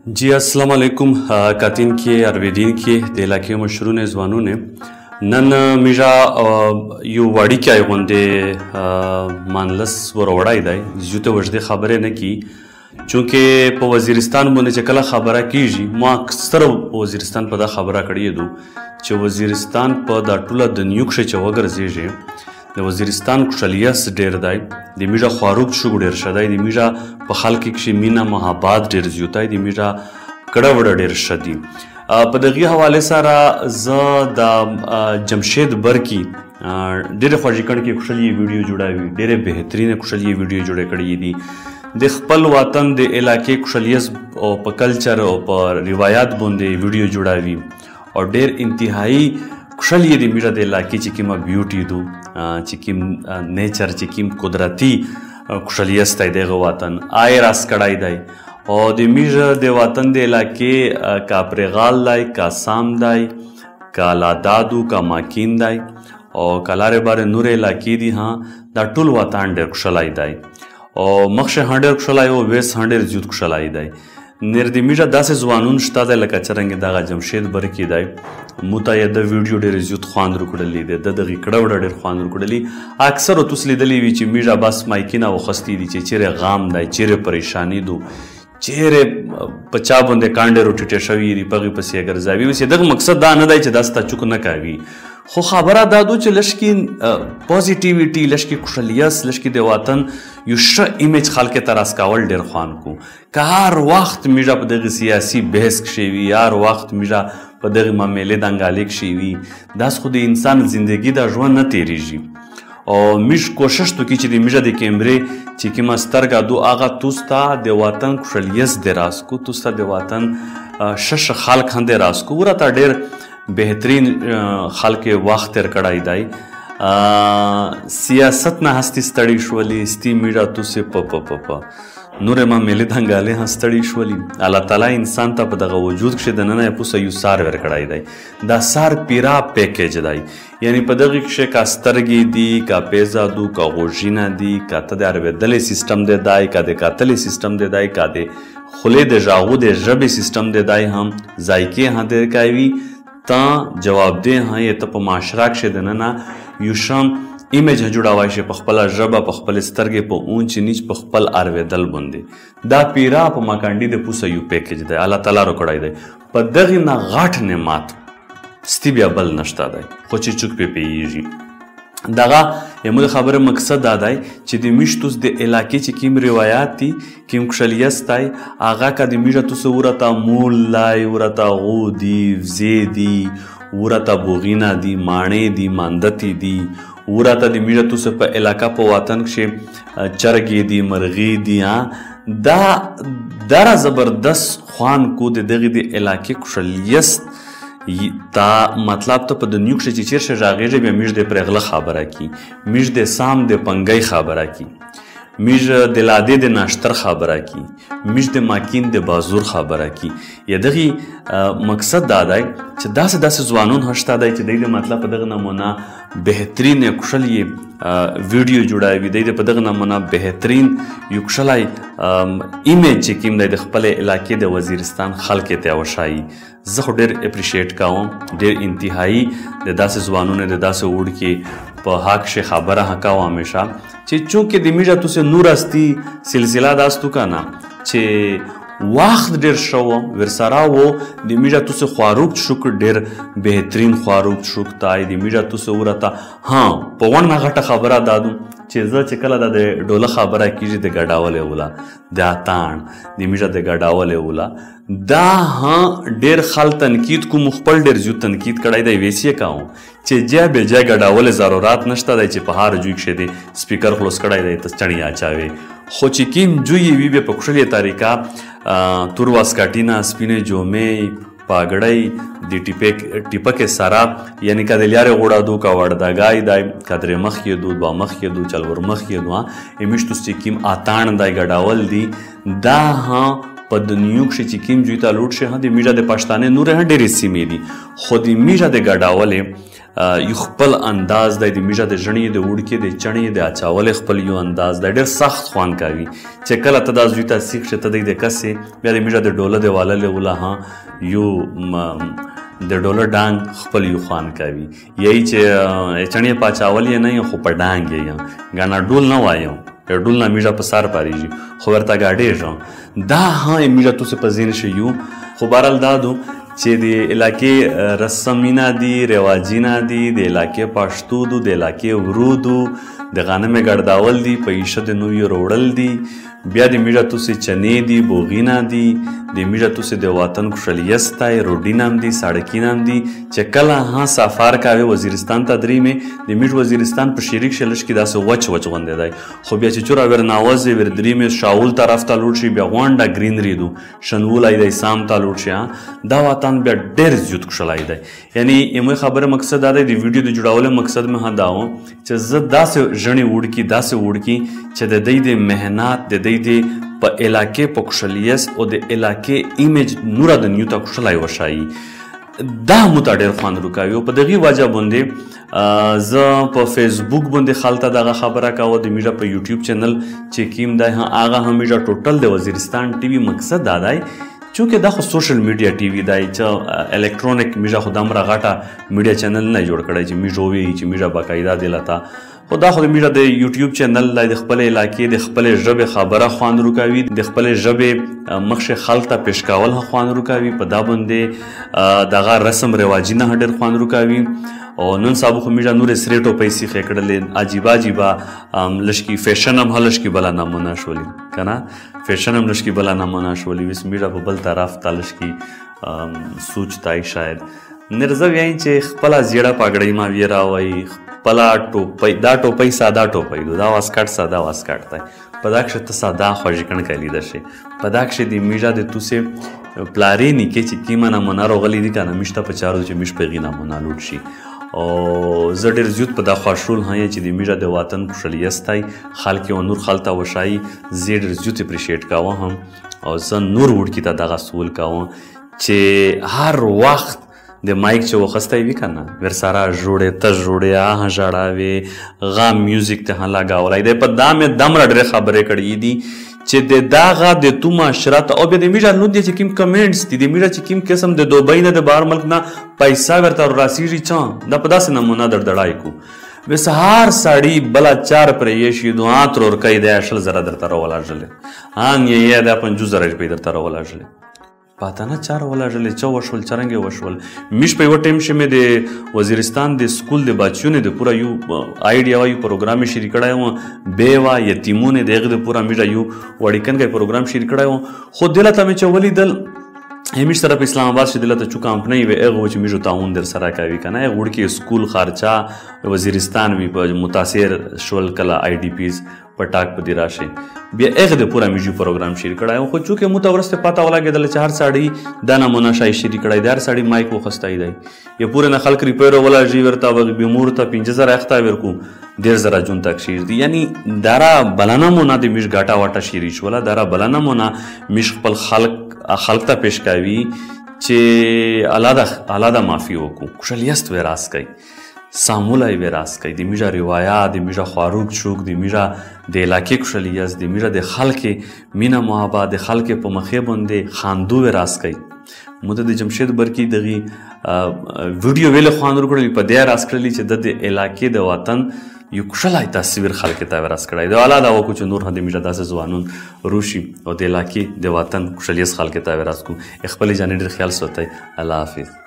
जी अस्सलाम वालेकुम कातिन के आरवेदीन के د इलाके मशहूर ځوانونه نن میجا یو وړی کې غونډه مانلس وروړای دی زیوته وجدي خبره نه کی چونکه په وزیرستان باندې چې کله خبره کیږي ما اکثر وزیرستان په دا خبره کړی دو چې وزیرستان په دا ټوله د نیوکشه چې وګرځي د وزیرستان کوشلیاس ډیر دی د میجا خواروق شو ډیر شدای د میجا په خلک کې مینا محبت ډیر زیاتای د میجا کړه وړ ډیر شدی په دغه حواله سره ز د جمشید برکی ډېر خوږی کړه کې خوشالي ویډیو جوړاوي ډېر بهترینه خوشالي ویډیو جوړ کړی دي د خپل وطن د علاقې خوشالیس او په کلچر او په روایت باندې ویډیو جوړاوي او ډېر انتهایی خوشالي د میرا د علاقې چې کومه بیوټي دو چې کوم نیچر چې کوم قدرتي خوشالیس ته دغه وطن آی راس کړای دی او د میجا د وطن د علاقې کا پرغال دی کا سام دی کا لادادو کا ماکین دی او کلاره بار نور علاقې دي ها دا ټول وطن ډېر خوشالای دی او مخشه هډر خوشالای او ویس هډر زیات خوشالای دی نر د میجا داسې ځوانون شته د لکه چرنګ دغه جمشید برکی دی متعهده ویډیو ډېر زیات خواند وکړلې ده د دغه کړه وړ ډېر خواند وکړلې اکثر توس لیدلې وی چې میجا بس مایکینه وخستی دي چې چیرې غام دی چیرې پریشانی دو چیرې پچا باندې کانډې روټیټه شوی ری پغې پسې ګرځاوي وسې دغه مقصد دا نه دی چې داستا چوک نه کوي خو خبره دا دو چې لشکې پوزیټیویټي لشکې خوشالیاس لشکې د وطن یو ښه ایمیج خلک ته راسکول ډېر خوان کو که هر وخت میجا په دغه سیاسي بحث کښې وي هر وخت میجا په دغه معاملې دنګالې کښې وي داس خو د انسان زندگی دا ژوند نه تېرېږي او میش کوشش تو کی چې د میجا د کیمرې چې کومه سترګه دو هغه توستا د وطن خوشالیس د راسکو توستا د وطن شش خلک هم د راسکو ورته ډېر بهترین خلک وخت تیر کړای دی سیاست نه هستی ستړي شولې ستی میډا توسې په نور ما ملي دنګالې هم ستړي شولې الله تعالی انسان ته په دغه وجود کښې دننه یې پوسه یو سار ورکړی دی دا سار پیرا پیکیج دی یعنی په دغه کښې کا سترګې دي کا پیزا دو کا غوږونه دي کا ته د اورېدلې سیسټم دی دی کا د کتلې سیسټم دی دی کا د خولې د غاغو د ژبې سیسټم دی دی هم ذایقې هم دی کوي تا جواب دی ها یې ته په معاشره کښې دننه یو شم ایمیج جوړوای شي په خپله ژبه په خپل سترګې په اونچ نیچ په خپل اورېدل باندې دا پیرا په مکانډي د پوسه یو پیکیج دی الله تعالی راکړی دی په دغې نه غټ نعمت ستی بیا بل نشته دی خو چې چوک پې پیږي دغه یمو د خبره مقصد دا دی چې د میشتوس د علاقې چې کوم روایات دي کوم خوشالیس دی هغه که د میژه توسه ورته مول دی ورته غو دي وزې دي ورته بوغینه دي ماڼې دي ماندتې دي ورته د میژه توسه په علاقه په وطن کښې چرګې دي مرغې دي دا ډېره زبردست خوان کو د دغې د علاقې خوشالیس تا مطلب ته په د نیو کښې چې چېرشه راغېږي بیا میژ د پرېغله خبره کی میژ د سام د پنګۍ خبره کی میژ د لادې د ناشتر خبره کی میژ د ماکین د بازور خبره کی یا دغې مقصد دا دی چې داسې داسې ځوانون هم شته دی چې دی د مطلب په دغه نمونه بهترین خوشالي ویډیو جوړوي دی په دغه نمونه بهترین یو خوشالی ایمیج چې کوم دی د خپلې علاقې د وزیرستان خلکې ته وښایي زه خو ډېر اپریشیټ کوم ډېر انتهایی د داسې ځوانونو د داسې وړکې په حق کښې خبره هم کوم همیشه چې چونکې د میژه توسې نور هستي سلسله داستو که نه چې وخت ډېر ښه و ورسره و د میژه توسې خواروق شوک ډېر بهترین خواروق شوک دی د میژه توسې ورته ها په ونه غټه خبره دادو چې زه چې کله د ډوله خبره کېږي د ګډاولې وله د اتاڼ د میژه د ګډاولې وله دا ها ډېر خل تنقید کوم خپل ډېر زیات تنقید کړی دی ویسې یې کوم چې جای بې جای ګډاولې ضرورت نشته دی چې په هر جوی کښې دی سپیکر خلاص کړی دی ته چڼې اچوې خو چې کوم جوی یې وي بیا په خوشلې طریقه تور واسکټینه سپینې جومې پاګړی د ټیپکې سره یعنی که د لیارې غوړه دو که وړدګای دی که درې مخ یې دو دوه مخ یې دو څلور مخ یې دو یې میشتوس چې کوم اتاڼ دی ګډاول دي دا ها په دنیو کښې چې کوم ځای ته لوټ شي د میډیا د پښتانې نورې هم ډېرې سیمې دي خو د میډیا د ګډولې یو خپل انداز دی د میډیا د ژڼې د وړکې د چڼې د اچولې خپل یو انداز دی ډېر سخت خوند کوي چې کله ته دا ځای ته سیخ شي ته د کسې بیا د میډیا د ډوله د واللې وله یو د ډوله ډانګ خپل یو خوند کوي یی چې چڼې په اچول یې نه یم خو په ډانګ یې یم ګانا ډول نه وایم ډول نه میډیا په سر پاریږي خو ورته ګاډېږم دا ها میډیا تو سه په ذهن شي یو خو بهرحال دا دو چې د علاقې رسمینه دي رواجینه دي د علاقې پښتو دو د علاقې ورودو د غنمې ګډداول دي په ایشه د نویو روړل دي بیا د میډیا تو سه چنې دي بوغینه دي د میډیا تو سه د وطن خوشحالیست دی روډین هم دي سړکین هم دي چې کله ها سفر کوي وزیرستان ته درېمې د میډ وزیرستان په شریک شلش کې داسې وچ غوندې دی خو بیا چې چوره ور ناوزې ور درېمې شاول طرف ته لوټ شي بیا غونډه ګرینري دو شنولی دی سام ته لوټ شي دا وطن بیا ډېر زیات خوشحالی دی یعنی یموی خبره مقصد دا دی د ویډیو د جوړولو مقصد مې هم دا و چې زه داسې ژڼې وړکي داسې وړکي چې د دوی د محنت د دوی د په علاقې په خوشحالیست او د علاقې ایمیج نوره د نیو ته خوشحالی وښایي دا مو ته ډېر خوند روکوي او په دغې وجه باندې زه په فیسبوک باندې خلته دغه خبره کوه د میډیا په یوټیوب چینل چې کیم دی هغه هم میډیا ټوټل د وزیرستان ټي وي مقصد دا دی چونکې دا خو سوشل میډیا ټي وي دی چې الکترونیک میډیا خو دومره غټه میډیا چینل نه جوړ کړی چې میډیا وي چې میډیا باقاعده دی لته خو دا خو د میډیا د یوټیوب چینل دی د خپل علاقې د خپل ژبې خبره خوند روکوي د خپل ژبې مخکې خلک ته پیش کول هم خوند روکوي په دا باندې دغه رسم رواجونه هم ډېر خوند روکوي او نن سبا خو میډیا نورې سرې ټوپۍ سیخې کړلې عجیبه عجیبه لشکي فیشن هم هلشکي بله نمونه شولي که نه فیشن هم لشکي بله نمونه شولي ویس میډیا په بل طرف ته لشکي سوچ تای شاید نرزه ویاین چې خپله زیړه پګړۍ ما ویراوئ خپله ټوپۍ دا ټوپۍ ساده ټوپۍ دو دا واسکټ ساده واسکټ دی په دا کښې ته ساده خوږې لیده شي په دا کښې د میډیا د توسې پلارې نیکې چې کیمه نمونه راغلي دي که نه میشته په چارو چې میش په هغې نمونه لوټ شي او زه ډېر زیات په دا خوښول هم چې د میډیا د وطن خوشحالیست دی خلک یې نور خلک ته وښایي زه یې ډېر زیات اپریشیټ کوم هم او زه نور وړکي ته دغه سول کوم چې هر وخت د مایک چې وخستی وي که نه ورسره ژوړې ته ژوړې هغه ژړاوې غا میوزیک ته هم لګولی دی په دا مې دومره ډېرې خبرې کړي دي چې د دغه د تو معاشرت او بیا د میډیا نور دي چې کوم کمنټس دي د میډیا چې کوم قسم د دوبۍ نه د بهر ملک نه پیسه ورته راسیږي چا دا په داسې نمونه دړدړای کو بس هر سړی بله چار پرې شي دعا تر ورکوي دی 20,000 درته راولاږلې هان یې دا 50,000 روپۍ درته راولاږلې پاته نه چار ولاږلې چا وشول څرنګې وشول میش په یوه ټایم چې مې د وزیرستان د سکول د بچیو نه د پوره یو آیډیا یو پروګرام یې شروع کړی وم بیوه یتیمونه د هغې د پوره میډیا یو وړیکن پروګرام شروع کړی وم خو دلته مې چې ولیدل همیش طرف اسلام آباد چې دلته چو کمپنۍ وي هغه و چې میږو تعاون در سره کوي که نه هغه وړکې سکول خرچه وزیرستان وي په متاثر شول کله آی ډي پیز په ټاک په دې راشي بیا هغه د پوره میډیا پروګرام شروع کړی خو چونکې موږ ته ورسته پته ولګېدله چې هر سړی دا نمونه شی شروع کړی دی هر سړی مایک وخستی دی یا پوره نه خلک ریپیر ولاږي ورته بیمور ته 5,000 اخته ورکو 1,000 جون تک شیر دی یعنی دارا بلانه مونه د میش ګاټا واټه شیری شوله دارا بلانه مونه میش خپل خلق ته پیش کوي چې الاده معافي وکړو خوشحالیست وراث کوي سامولای وراث کوي د میډیا روایات د میډیا خواروک شوک د میډیا د علاقې خوشحالیست د میډیا د خلکې مینه محبت د خلکې په مخې باندې خاندو وراث کوي موږ د جمشید برکی دغه ویډیو ویل خوان ورکړل په دې راس کړلی چې د علاقې د وطن یو خوشحالی تصویر خلک ته وراث کړی دی الله دا وکړو چې نور هم د میډیا داسې ځوانون روشي او د علاقې د وطن خوشحالیست خلک ته وراث کو خپل جانې ډېر خیال ساتئ الله حافظ